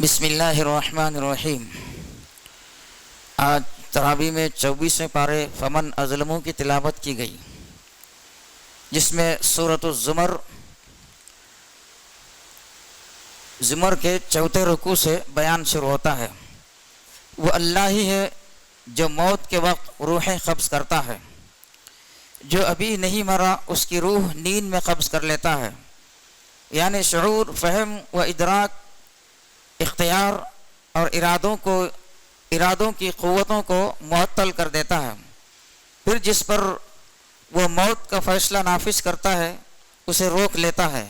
بسم اللہ الرحمن الرحیم۔ آج تراویح میں 24ویں پارے فمن اظلموں کی تلاوت کی گئی، جس میں سورۃ زمر کے چوتھے رکوع سے بیان شروع ہوتا ہے۔ وہ اللہ ہی ہے جو موت کے وقت روحیں قبض کرتا ہے، جو ابھی نہیں مرا اس کی روح نیند میں قبض کر لیتا ہے، یعنی شعور، فہم و ادراک، اختیار اور ارادوں کی قوتوں کو معطل کر دیتا ہے۔ پھر جس پر وہ موت کا فیصلہ نافذ کرتا ہے اسے روک لیتا ہے،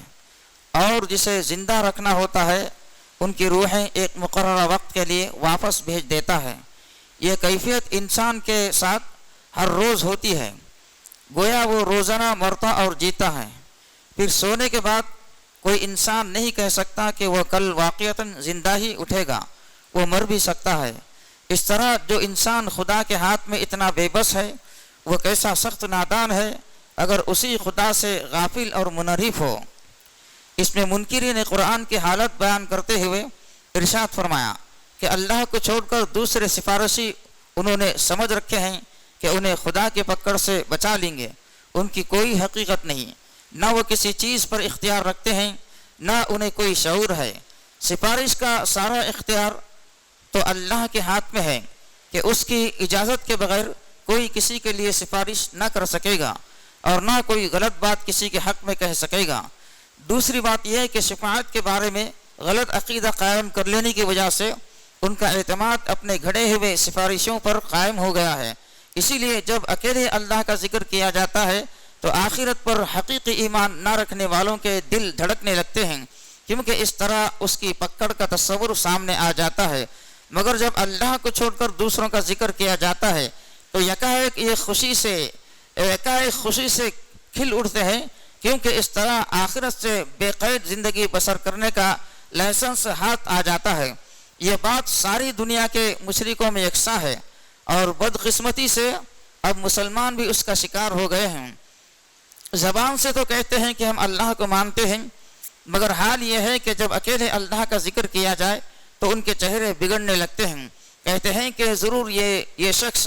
اور جسے زندہ رکھنا ہوتا ہے ان کی روحیں ایک مقررہ وقت کے لیے واپس بھیج دیتا ہے۔ یہ کیفیت انسان کے ساتھ ہر روز ہوتی ہے، گویا وہ روزانہ مرتا اور جیتا ہے۔ پھر سونے کے بعد کوئی انسان نہیں کہہ سکتا کہ وہ کل واقعتاً زندہ ہی اٹھے گا، وہ مر بھی سکتا ہے۔ اس طرح جو انسان خدا کے ہاتھ میں اتنا بے بس ہے، وہ کیسا سخت نادان ہے اگر اسی خدا سے غافل اور منحرف ہو۔ اس میں منکرین قرآن کی حالت بیان کرتے ہوئے ارشاد فرمایا کہ اللہ کو چھوڑ کر دوسرے سفارشی انہوں نے سمجھ رکھے ہیں کہ انہیں خدا کے پکڑ سے بچا لیں گے۔ ان کی کوئی حقیقت نہیں، نہ وہ کسی چیز پر اختیار رکھتے ہیں، نہ انہیں کوئی شعور ہے۔ سفارش کا سارا اختیار تو اللہ کے ہاتھ میں ہے کہ اس کی اجازت کے بغیر کوئی کسی کے لیے سفارش نہ کر سکے گا، اور نہ کوئی غلط بات کسی کے حق میں کہہ سکے گا۔ دوسری بات یہ ہے کہ شفاعت کے بارے میں غلط عقیدہ قائم کر لینے کی وجہ سے ان کا اعتماد اپنے گھڑے ہوئے سفارشوں پر قائم ہو گیا ہے۔ اسی لیے جب اکیلے اللہ کا ذکر کیا جاتا ہے تو آخرت پر حقیقی ایمان نہ رکھنے والوں کے دل دھڑکنے لگتے ہیں، کیونکہ اس طرح اس کی پکڑ کا تصور سامنے آ جاتا ہے۔ مگر جب اللہ کو چھوڑ کر دوسروں کا ذکر کیا جاتا ہے تو یکایک خوشی سے کھل اٹھتے ہیں، کیونکہ اس طرح آخرت سے بے قید زندگی بسر کرنے کا لائسنس ہاتھ آ جاتا ہے۔ یہ بات ساری دنیا کے مشرکوں میں یکساں ہے، اور بدقسمتی سے اب مسلمان بھی اس کا شکار ہو گئے ہیں۔ زبان سے تو کہتے ہیں کہ ہم اللہ کو مانتے ہیں، مگر حال یہ ہے کہ جب اکیلے اللہ کا ذکر کیا جائے تو ان کے چہرے بگڑنے لگتے ہیں۔ کہتے ہیں کہ ضرور یہ شخص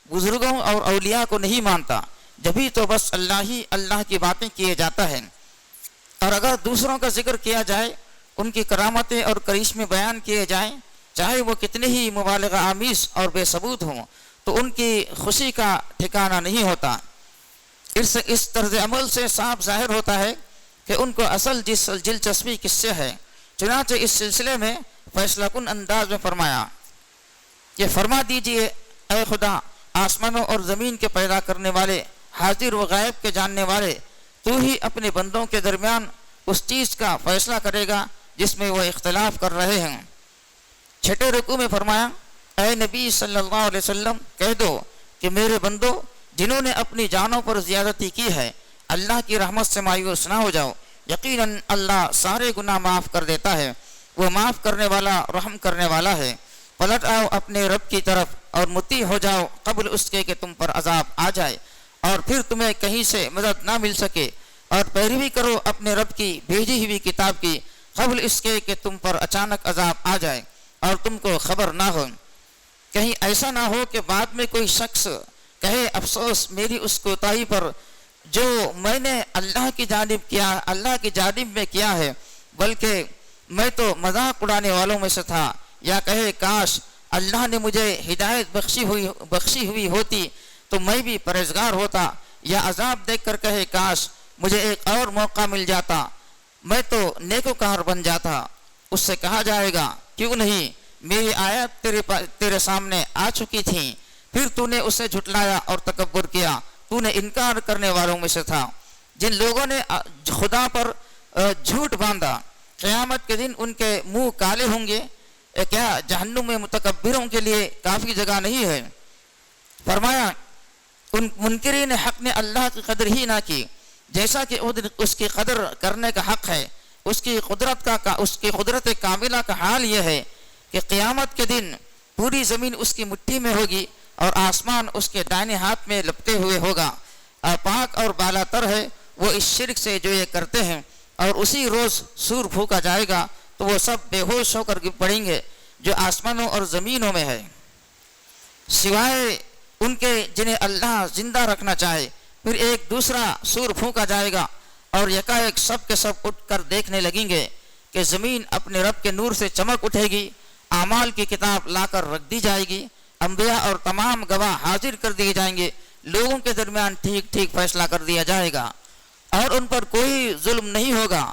بزرگوں اور اولیاء کو نہیں مانتا، جبھی تو بس اللہ کی باتیں کیے جاتا ہے۔ اور اگر دوسروں کا ذکر کیا جائے، ان کی کرامتیں اور کرشمے بیان کیے جائیں، چاہے وہ کتنے ہی مبالغہ آمیز اور بے ثبوت ہوں، تو ان کی خوشی کا ٹھکانہ نہیں ہوتا۔ اس طرز عمل سے صاف ظاہر ہوتا ہے کہ ان کو اصل دلچسپی کس سے ہے۔ چنانچہ اس سلسلے میں فیصلہ کن انداز میں فرمایا، یہ فرما دیجئے اے خدا، آسمانوں اور زمین کے پیدا کرنے والے، حاضر و غائب کے جاننے والے، تو ہی اپنے بندوں کے درمیان اس چیز کا فیصلہ کرے گا جس میں وہ اختلاف کر رہے ہیں۔ چھٹے رکوع میں فرمایا، اے نبی صلی اللہ علیہ وسلم، کہہ دو کہ میرے بندو، جنہوں نے اپنی جانوں پر زیادتی کی ہے، اللہ کی رحمت سے مایوس نہ ہو جاؤ، یقیناً اللہ سارے گناہ معاف کر دیتا ہے، وہ معاف کرنے والا، رحم کرنے والا ہے۔ پلٹ آؤ اپنے رب کی طرف اور مطیع ہو جاؤ قبل اس کے کہ تم پر عذاب آ جائے اور پھر تمہیں کہیں سے مدد نہ مل سکے، اور پیروی کرو اپنے رب کی بھیجی ہوئی کتاب کی قبل اس کے کہ تم پر اچانک عذاب آ جائے اور تم کو خبر نہ ہو۔ کہیں ایسا نہ ہو کہ بعد میں کوئی شخص کہے، افسوس میری اس کوتاہی پر جو میں نے اللہ کی جانب میں کیا ہے، بلکہ میں تو مذاق اڑانے والوں میں سے تھا۔ یا کہے، کاش اللہ نے مجھے ہدایت بخشی ہوئی ہوتی تو میں بھی پرہیزگار ہوتا۔ یا عذاب دیکھ کر کہے، کاش مجھے ایک اور موقع مل جاتا، میں تو نیکوکار بن جاتا۔ اس سے کہا جائے گا، کیوں نہیں، میری آیت تیرے سامنے آ چکی تھیں، پھر تو نے اسے جھٹلایا اور تکبر کیا، تو نے انکار کرنے والوں میں سے تھا۔ جن لوگوں نے خدا پر جھوٹ باندھا، قیامت کے دن ان کے منہ کالے ہوں گے۔ کیا جہنم میں متکبروں کے لیے کافی جگہ نہیں ہے؟ فرمایا، ان منکرین حق نے اللہ کی قدر ہی نہ کی، جیسا کہ اس کی قدر کرنے کا حق ہے۔ اس کی قدرت کاملہ کا حال یہ ہے کہ قیامت کے دن پوری زمین اس کی مٹھی میں ہوگی اور آسمان اس کے دائنے ہاتھ میں لپٹے ہوئے ہوگا۔ پاک اور بالا تر ہے وہ اس شرک سے جو یہ کرتے ہیں، اور اسی روز سور پھونکا جائے گا تو وہ سب بے ہوش ہو کر گر پڑیں گے جو آسمانوں اور زمینوں میں ہے، سوائے ان کے جنہیں اللہ زندہ رکھنا چاہے۔ پھر ایک دوسرا سور پھونکا جائے گا اور یکایک سب کے سب اٹھ کر دیکھنے لگیں گے کہ زمین اپنے رب کے نور سے چمک اٹھے گی، اعمال کی کتاب لا کر رکھ دی جائے گی، انبیاء اور تمام گواہ حاضر کر دیے جائیں گے، لوگوں کے درمیان ٹھیک ٹھیک فیصلہ کر دیا جائے گا اور ان پر کوئی ظلم نہیں ہوگا،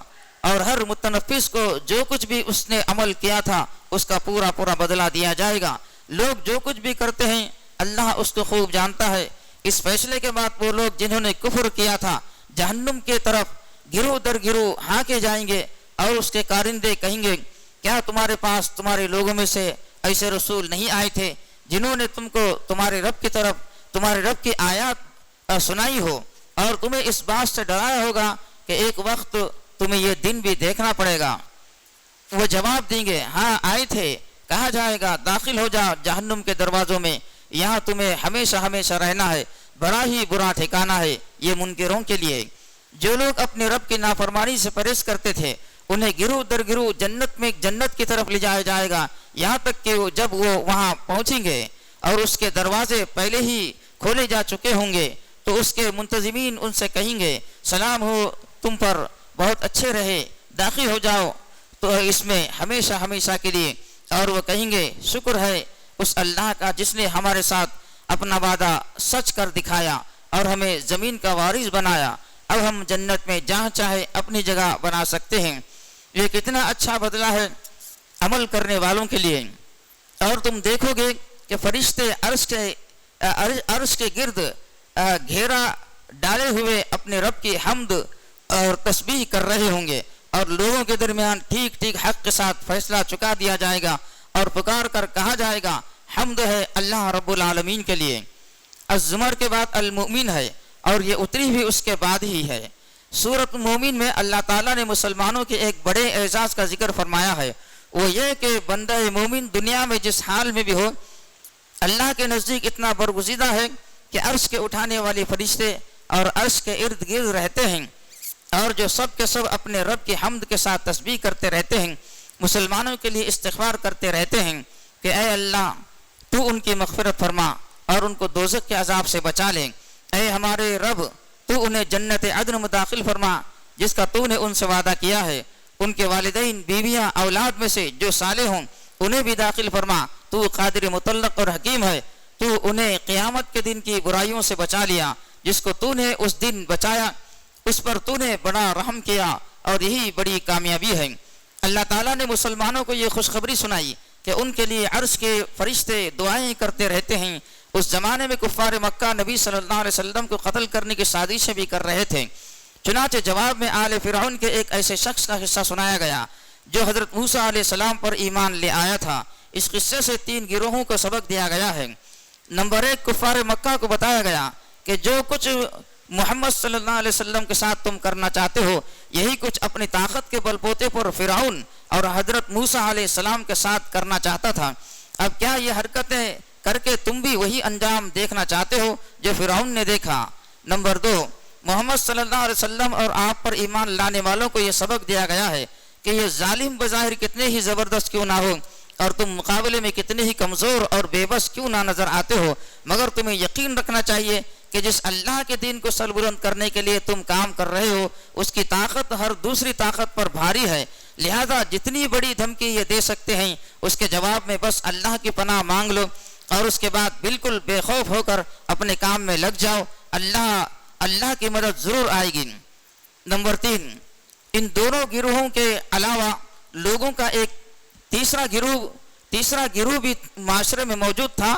اور ہر متنفس کو جو کچھ بھی اس نے عمل کیا تھا اس کا پورا پورا بدلہ دیا جائے گا۔ لوگ جو کچھ بھی کرتے ہیں اللہ اس کو خوب جانتا ہے۔ اس فیصلے کے بعد وہ لوگ جنہوں نے کفر کیا تھا جہنم کے طرف گروہ در گروہ ہانکے جائیں گے، اور اس کے کارندے کہیں گے کیا تمہارے پاس تمہارے لوگوں میں سے ایسے رسول نہیں آئے تھے جنہوں نے تم کو تمہارے رب کی طرف تمہارے رب کی آیات سنائی ہو اور تمہیں اس بات سے ڈرایا ہوگا کہ ایک وقت تمہیں یہ دن بھی دیکھنا پڑے گا؟ وہ جواب دیں گے ہاں آئے تھے۔ کہا جائے گا داخل ہو جا جہنم کے دروازوں میں، یہاں تمہیں ہمیشہ ہمیشہ رہنا ہے، بڑا ہی برا ٹھکانہ ہے یہ منکروں کے لیے۔ جو لوگ اپنے رب کی نافرمانی سے پرہیز کرتے تھے انہیں گروہ در گروہ جنت کی طرف لے جایا جائے گا، یہاں تک کہ جب وہ وہاں پہنچیں گے اور اس کے دروازے پہلے ہی کھولے جا چکے ہوں گے تو اس کے منتظمین ان سے کہیں گے سلام ہو تم پر، بہت اچھے رہے، داخل ہو جاؤ تو اس میں ہمیشہ ہمیشہ کے لیے۔ اور وہ کہیں گے شکر ہے اس اللہ کا جس نے ہمارے ساتھ اپنا وعدہ سچ کر دکھایا اور ہمیں زمین کا وارث بنایا، اب ہم جنت میں جہاں چاہے اپنی جگہ بنا سکتے ہیں۔ یہ کتنا اچھا بدلہ ہے عمل کرنے والوں کے لیے۔ اور تم دیکھو گے کہ فرشتے عرش کے گرد گھیرا ڈالے ہوئے اپنے رب کی حمد اور تسبیح کر رہے ہوں گے، اور لوگوں کے درمیان ٹھیک ٹھیک حق کے ساتھ فیصلہ چکا دیا جائے گا، اور پکار کر کہا جائے گا حمد ہے اللہ رب العالمین کے لیے۔ الزمر کے بعد المؤمن ہے اور یہ اتری بھی اس کے بعد ہی ہے۔ سورۃ مومن میں اللہ تعالیٰ نے مسلمانوں کے ایک بڑے اعزاز کا ذکر فرمایا ہے، وہ یہ کہ بندہ مومن دنیا میں جس حال میں بھی ہو اللہ کے نزدیک اتنا برگزیدہ ہے کہ عرش کے اٹھانے والے فرشتے اور عرش کے ارد گرد رہتے ہیں، اور جو سب کے سب اپنے رب کی حمد کے ساتھ تسبیح کرتے رہتے ہیں، مسلمانوں کے لیے استغفار کرتے رہتے ہیں کہ اے اللہ تو ان کی مغفرت فرما اور ان کو دوزخ کے عذاب سے بچا لے، اے ہمارے رب تو انہیں جنت عدن میں داخل فرما جس کا تو نے ان سے وعدہ کیا ہے، ان کے والدین بیویاں اولاد میں سے جو صالح ہوں انہیں بھی داخل فرما، تو قادر مطلق اور حکیم ہے، تو انہیں قیامت کے دن کی برائیوں سے بچا لیا، جس کو تو نے اس دن بچایا اس پر تو نے بڑا رحم کیا اور یہی بڑی کامیابی ہے۔ اللہ تعالیٰ نے مسلمانوں کو یہ خوشخبری سنائی کہ ان کے لیے عرش کے فرشتے دعائیں کرتے رہتے ہیں۔ اس زمانے میں کفار مکہ نبی صلی اللہ علیہ وسلم کو قتل کرنے کی سازشیں بھی کر رہے تھے، چنانچہ جواب میں آل فرعون کے ایک ایسے شخص کا قصہ سنایا گیا جو حضرت موسیٰ علیہ السلام پر ایمان لے آیا تھا۔ اس قصے سے 3 گروہوں کو سبق دیا گیا ہے۔ نمبر 1، کفار مکہ کو بتایا گیا کہ جو کچھ محمد صلی اللہ علیہ وسلم کے ساتھ تم کرنا چاہتے ہو یہی کچھ اپنی طاقت کے بل بوتے پر فرعون اور حضرت موسیٰ علیہ السلام کے ساتھ کرنا چاہتا تھا، اب کیا یہ حرکتیں کر کے تم بھی وہی انجام دیکھنا چاہتے ہو جو فرعون نے دیکھا؟ نمبر 2، محمد صلی اللہ علیہ وسلم اور آپ پر ایمان لانے والوں کو یہ سبق دیا گیا ہے کہ یہ ظالم بظاہر کتنے ہی زبردست کیوں نہ ہو اور تم مقابلے میں کتنے ہی کمزور اور بے بس کیوں نہ نظر آتے ہو، مگر تمہیں یقین رکھنا چاہیے کہ جس اللہ کے دین کو سر بلند کرنے کے لیے تم کام کر رہے ہو اس کی طاقت ہر دوسری طاقت پر بھاری ہے، لہذا جتنی بڑی دھمکی یہ دے سکتے ہیں اس کے جواب میں بس اللہ کی پناہ مانگ لو اور اس کے بعد بالکل بے خوف ہو کر اپنے کام میں لگ جاؤ، اللہ کی مدد ضرور آئے گی۔ نمبر 3، ان دونوں گروہوں کے علاوہ لوگوں کا ایک تیسرا گروہ بھی معاشرے میں موجود تھا۔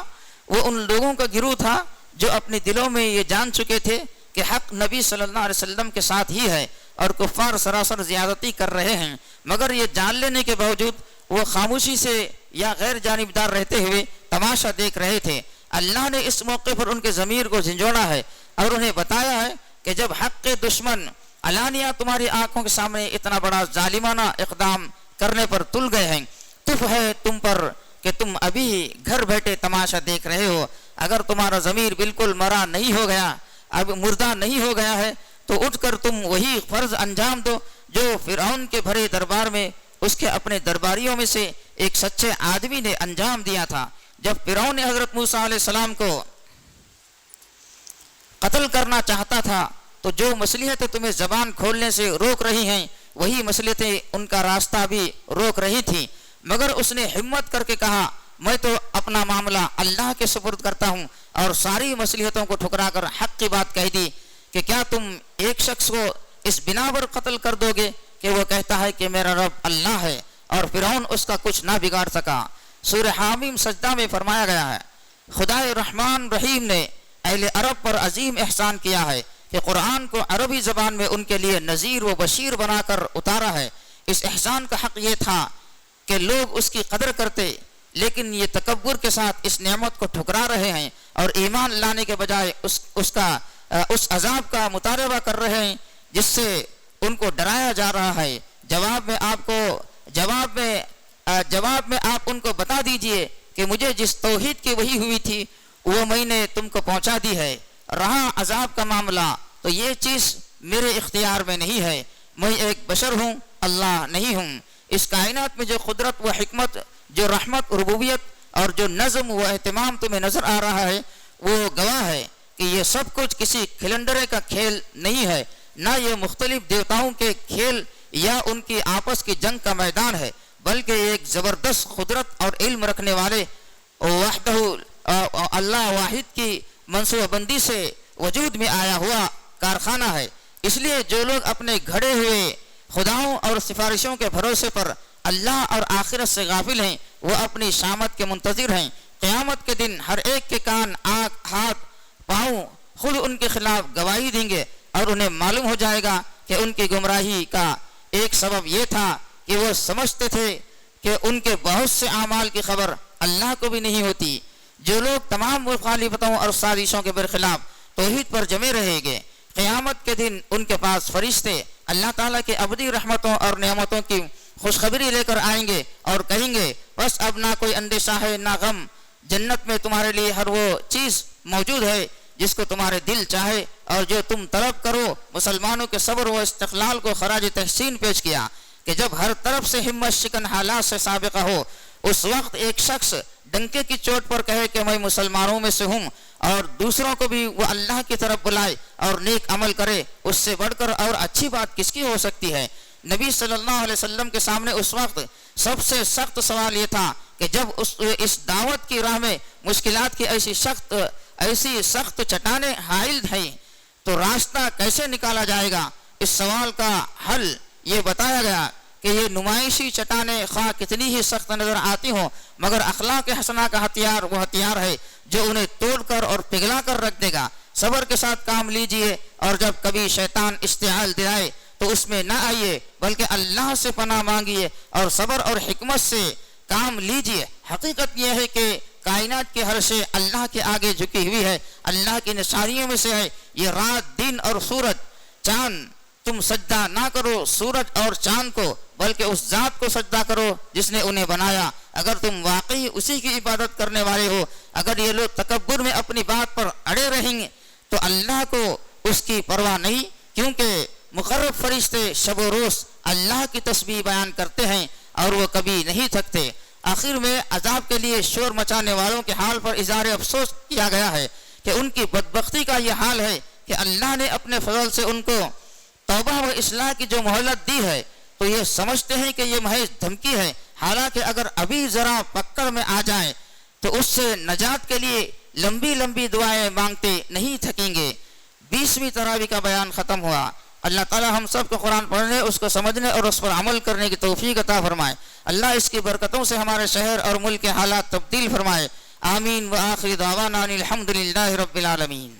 وہ ان لوگوں کا گروہ تھا جو اپنے دلوں میں یہ جان چکے تھے کہ حق نبی صلی اللہ علیہ وسلم کے ساتھ ہی ہے اور کفار سراسر زیادتی کر رہے ہیں، مگر یہ جان لینے کے باوجود وہ خاموشی سے یا غیر جانبدار رہتے ہوئے تماشا دیکھ رہے تھے۔ اللہ نے اس موقع پر ان کے ضمیر کو جھنجھوڑا ہے اور انہیں بتایا ہے کہ جب حق کے دشمن علانیہ تمہاری آنکھوں کے سامنے اتنا بڑا ظالمانہ اقدام کرنے پر تل گئے ہیں، تف ہے تم پر کہ تم ابھی گھر بیٹھے تماشا دیکھ رہے ہو۔ اگر تمہارا ضمیر بالکل مرا نہیں ہو گیا، اب مردہ نہیں ہو گیا ہے تو اٹھ کر تم وہی فرض انجام دو جو فرعون کے بھرے دربار میں اس کے اپنے درباریوں میں سے ایک سچے آدمی نے انجام دیا تھا۔ جب فرعون نے حضرت موسیٰ علیہ السلام کو قتل کرنا چاہتا تھا تو جو مصلحتیں تمہیں زبان کھولنے سے روک رہی ہیں وہی مصلحتیں ان کا راستہ بھی روک رہی تھیں، مگر اس نے ہمت کر کے کہا میں تو اپنا معاملہ اللہ کے سپرد کرتا ہوں، اور ساری مصلحتوں کو ٹھکرا کر حق کی بات کہہ دی کہ کیا تم ایک شخص کو اس بنا پر قتل کر دو گے کہ وہ کہتا ہے کہ میرا رب اللہ ہے، اور فرعون اس کا کچھ نہ بگاڑ سکا۔ سورہ حامیم سجدہ میں فرمایا گیا ہے خدائے رحمان رحیم نے اہل عرب پر عظیم احسان کیا ہے کہ قرآن کو عربی زبان میں ان کے لیے نذیر و بشیر بنا کر اتارا ہے۔ اس احسان کا حق یہ تھا کہ لوگ اس کی قدر کرتے، لیکن یہ تکبر کے ساتھ اس نعمت کو ٹھکرا رہے ہیں اور ایمان لانے کے بجائے اس عذاب کا مطالبہ کر رہے ہیں جس سے ان کو ڈرایا جا رہا ہے۔ جواب میں آپ ان کو بتا دیجئے کہ مجھے جس توحید کی وحی ہوئی تھی وہ میں نے تم کو پہنچا دی ہے۔ رہا عذاب کا معاملہ تو یہ چیز میرے اختیار میں نہیں ہے، میں ایک بشر ہوں، اللہ نہیں ہوں۔ اس کائنات میں جو قدرت و حکمت، جو رحمت و ربوبیت اور جو نظم و اہتمام تمہیں نظر آ رہا ہے وہ گواہ ہے کہ یہ سب کچھ کسی کھلنڈرے کا کھیل نہیں ہے، نہ یہ مختلف دیوتاؤں کے کھیل یا ان کی آپس کی جنگ کا میدان ہے، بلکہ ایک زبردست قدرت اور علم رکھنے والے وحدہ اللہ واحد کی منصوبہ بندی سے وجود میں آیا ہوا کارخانہ ہے۔ اس لیے جو لوگ اپنے گھڑے ہوئے خداؤں اور سفارشوں کے بھروسے پر اللہ اور آخرت سے غافل ہیں وہ اپنی شامت کے منتظر ہیں۔ قیامت کے دن ہر ایک کے کان، آنکھ، ہاتھ، پاؤں خود ان کے خلاف گواہی دیں گے، اور انہیں معلوم ہو جائے گا کہ ان کی گمراہی کا ایک سبب یہ تھا کہ وہ سمجھتے تھے کہ ان کے بہت سے اعمال کی خبر اللہ کو بھی نہیں ہوتی۔ جو لوگ تمام مخالفتوں اور سازشوں کے برخلاف توحید پر جمے رہیں گے، قیامت کے دن ان کے پاس فرشتے اللہ تعالیٰ کے ابدی رحمتوں اور نعمتوں کی خوشخبری لے کر آئیں گے اور کہیں گے بس اب نہ کوئی اندیشہ ہے نہ غم، جنت میں تمہارے لیے ہر وہ چیز موجود ہے جس کو تمہارے دل چاہے اور جو تم طلب کرو۔ مسلمانوں کے صبر و استقلال کو خراج تحسین پیش کیا کہ جب ہر طرف سے ہمت شکن حالات سے سابقہ ہو، اس وقت ایک شخص ڈنکے کی چوٹ پر کہے کہ میں مسلمانوں میں سے ہوں اور دوسروں کو بھی وہ اللہ کی طرف بلائے اور نیک عمل کرے، اس سے بڑھ کر اور اچھی بات کس کی ہو سکتی ہے؟ نبی صلی اللہ علیہ وسلم کے سامنے اس وقت سب سے سخت سوال یہ تھا کہ جب اس دعوت کی راہ میں مشکلات کی ایسی سخت چٹانیں حائل ہیں تو راستہ کیسے نکالا جائے گا؟ اس سوال کا حل یہ بتایا گیا کہ یہ نمائشی چٹانیں خواہ کتنی ہی سخت نظر آتی ہوں مگر اخلاق حسنہ کا ہتھیار وہ ہتھیار ہے جو انہیں توڑ کر اور پگھلا کر رکھ دے گا۔ صبر کے ساتھ کام لیجئے، اور جب کبھی شیطان اشتعال دلائے تو اس میں نہ آئیے بلکہ اللہ سے پناہ مانگیے اور صبر اور حکمت سے کام لیجئے۔ حقیقت یہ ہے کہ کائنات کی ہر شے اللہ کے آگے جھکی ہوئی ہے، اللہ کی نشانیوں میں سے ہے یہ رات، دن اور سورج، چاند۔ تم سجدہ نہ کرو سورج اور چاند کو بلکہ اس ذات کو سجدہ کرو جس نے انہیں بنایا، اگر تم واقعی اسی کی عبادت کرنے والے ہو۔ اگر یہ لوگ تکبر میں اپنی بات پر اڑے رہیں گے تو اللہ کو اس کی پرواہ نہیں، کیونکہ مقرب فرشتے شب و روز اللہ کی تسبیح بیان کرتے ہیں اور وہ کبھی نہیں تھکتے۔ آخر میں عذاب کے لیے شور مچانے والوں کے حال پر اظہار افسوس کیا گیا ہے کہ ان کی بدبختی کا یہ حال ہے کہ اللہ نے اپنے فضل سے ان کو توبہ و اصلاح کی جو مہلت دی ہے تو یہ سمجھتے ہیں کہ یہ محض دھمکی ہے، حالانکہ اگر ابھی ذرا پکڑ میں آ جائیں تو اس سے نجات کے لیے لمبی لمبی دعائیں مانگتے نہیں تھکیں گے۔ 20ویں تراویح کا بیان ختم ہوا۔ اللہ تعالی ہم سب کو قرآن پڑھنے، اس کو سمجھنے اور اس پر عمل کرنے کی توفیق عطا فرمائے۔ اللہ اس کی برکتوں سے ہمارے شہر اور ملک کے حالات تبدیل فرمائے۔ آمین۔ وآخر دعوانا الحمدللہ رب العالمین۔